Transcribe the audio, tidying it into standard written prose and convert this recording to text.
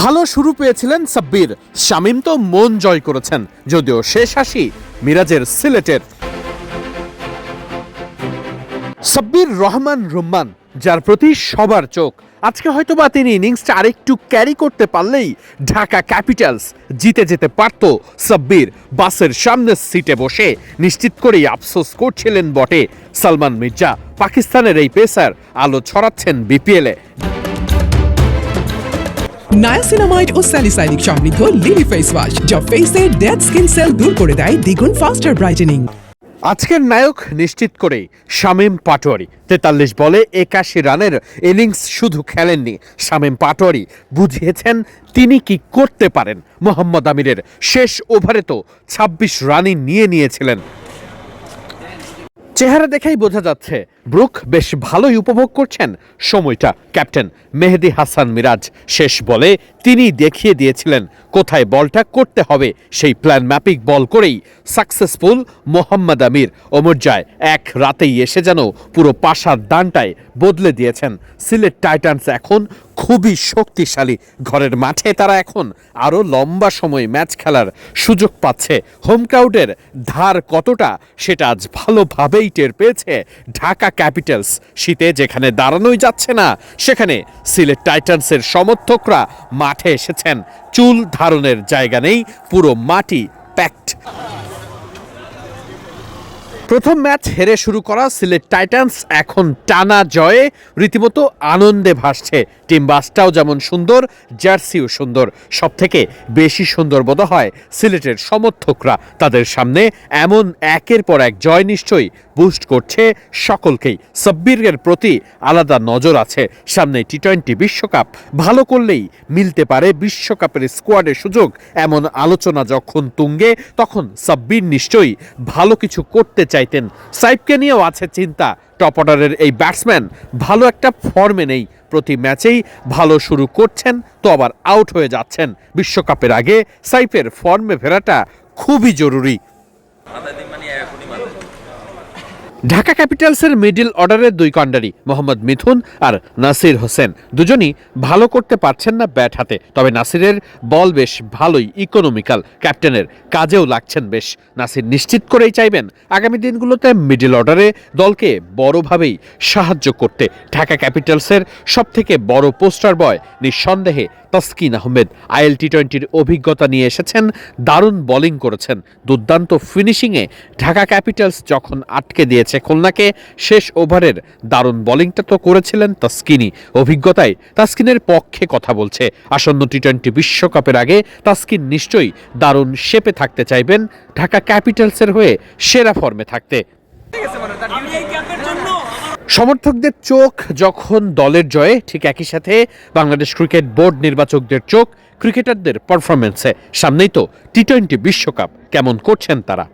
ভালো শুরু পেয়েছিলেন সাব্বির, শামীম তো মন জয় করেছেন, যদিও শেষ হাসি মিরাজের সিলেটের। সাব্বির রহমান রুম্মান, যার প্রতি সবার চোখ, আজকে হয়তোবা তিনি ইনিংসটা আরেকটু ক্যারি করতে পারলেই ঢাকা ক্যাপিটালস জিতে যেতে পারত। সাব্বির বাসের সামনের সিটে বসে নিশ্চিত করেই আফসোস করছিলেন বটে। সালমান মির্জা পাকিস্তানের এই পেসার আলো ছড়াচ্ছেন বিপিএলে। নায়াসিনামাইড ও স্যালিসাইলিক সমৃদ্ধ লিলি ফেস ওয়াশ, যা ফেসের ডেড স্কিন সেল দূর করে দেয় দ্বিগুণ ফাস্টার ব্রাইটেনিং। আজকের নায়ক নিশ্চিত করেই শামীম পাটোয়ারি। 43 বলে 81 রানের ইনিংস শুধু খেলেননি, শামীম পাটোয়ারি বুঝিয়েছেন তিনি কি করতে পারেন। মোহাম্মদ আমিরের শেষ ওভারে তো 26 রানই নিয়েছিলেন। চেহারা দেখেই বোঝা যাচ্ছে ব্রুক বেশ ভালোই উপভোগ করছেন সময়টা। ক্যাপ্টেন মেহেদী হাসান মিরাজ শেষ বলে তিনি দেখিয়ে দিয়েছিলেন কোথায় বলটা করতে হবে। সেই প্ল্যান ম্যাপিং বল করেই সাকসেসফুল মোহাম্মদ আমির। ওমরজায় এক রাতেই এসে যেন পুরো পাশার দানটায় বদলে দিয়েছেন। সিলেট টাইটান্স এখন খুবই শক্তিশালী। ঘরের মাঠে তারা এখন আরও লম্বা সময় ম্যাচ খেলার সুযোগ পাচ্ছে। হোম ক্রাউডের ধার কতটা সেটা আজ ভালোভাবেই টের পেয়েছে ঢাকা ক্যাপিটালস। শীতে যেখানে দাঁড়ানোই যাচ্ছে না, সেখানে সিলেট টাইটান্সের সমর্থকরা মাঠে এসেছেন। চুল ধারণের জায়গা নেই, পুরো মাটি প্যাকড। প্রথম ম্যাচ হেরে শুরু করা সিলেট টাইটান্স এখন টানা জয়ে রীতিমতো আনন্দে ভাসছে। টিম বাসটাও যেমন সুন্দর, জার্সিও সুন্দর। সব থেকে বেশি সুন্দর বোধ হয় সিলেটের সমর্থকরা। তাদের সামনে এমন একের পর এক জয় নিশ্চয়ই বুস্ট করছে সকলকেই। সাব্বিরের প্রতি আলাদা নজর আছে। সামনে টি-20 বিশ্বকাপ, ভালো করলেই মিলতে পারে বিশ্বকাপের স্কোয়াডের সুযোগ। এমন আলোচনা যখন তুঙ্গে, তখন সাব্বির নিশ্চয়ই ভালো কিছু করতে চাইতেন। সাইফকে নিয়েও আছে চিন্তা। টপ অর্ডারের এই ব্যাটসম্যান ভালো একটা ফর্মে নেই। প্রতি ম্যাচেই ভালো শুরু করছেন তো আবার আউট হয়ে যাচ্ছেন। বিশ্বকাপের আগে সাইফের ফর্মে ফেরাটা খুবই জরুরি। ঢাকা ক্যাপিটালসের মিডল অর্ডারের দুই কন্ডারি মোহাম্মদ মিথুন আর নাসির হোসেন দুজনই ভালো করতে পারছেন না ব্যাট হাতে। তবে নাসিরের বল বেশ ভালোই ইকোনমিক্যাল, ক্যাপ্টেনের কাজেও লাগছেন বেশ। নাসির নিশ্চিত করেই চাইবেন আগামী দিনগুলোতে মিডল অর্ডারে দলকে বড়ভাবেই সাহায্য করতে। ঢাকা ক্যাপিটালসের সবথেকে বড় পোস্টার বয় নিঃসন্দেহে তাসকিন আহমেদ। আইএল টি-20 অভিজ্ঞতা নিয়ে এসেছেন, দারুণ বোলিং করেছেন, দুর্দান্ত ফিনিশিংয়ে ঢাকা ক্যাপিটালস যখন আটকে দিয়েছে খুলনাকে, শেষ ওভারের দারুণ বোলিংটা তো করেছিলেন তাসকিনই। অভিজ্ঞতায় তাসকিনের পক্ষে কথা বলছে। আসন্ন টি-20 বিশ্বকাপের আগে তাসকিন নিশ্চয়ই দারুণ শেপে থাকতে চাইবেন, ঢাকা ক্যাপিটালসের হয়ে সেরা ফর্মে থাকতে। সমর্থকদের চোখ যখন দলের জয়ে, ঠিক একই সাথে বাংলাদেশ ক্রিকেট বোর্ড নির্বাচকদের চোখ ক্রিকেটারদের পারফরমেন্সে। সামনেই তো টি-20 বিশ্বকাপ, কেমন করছেন তারা।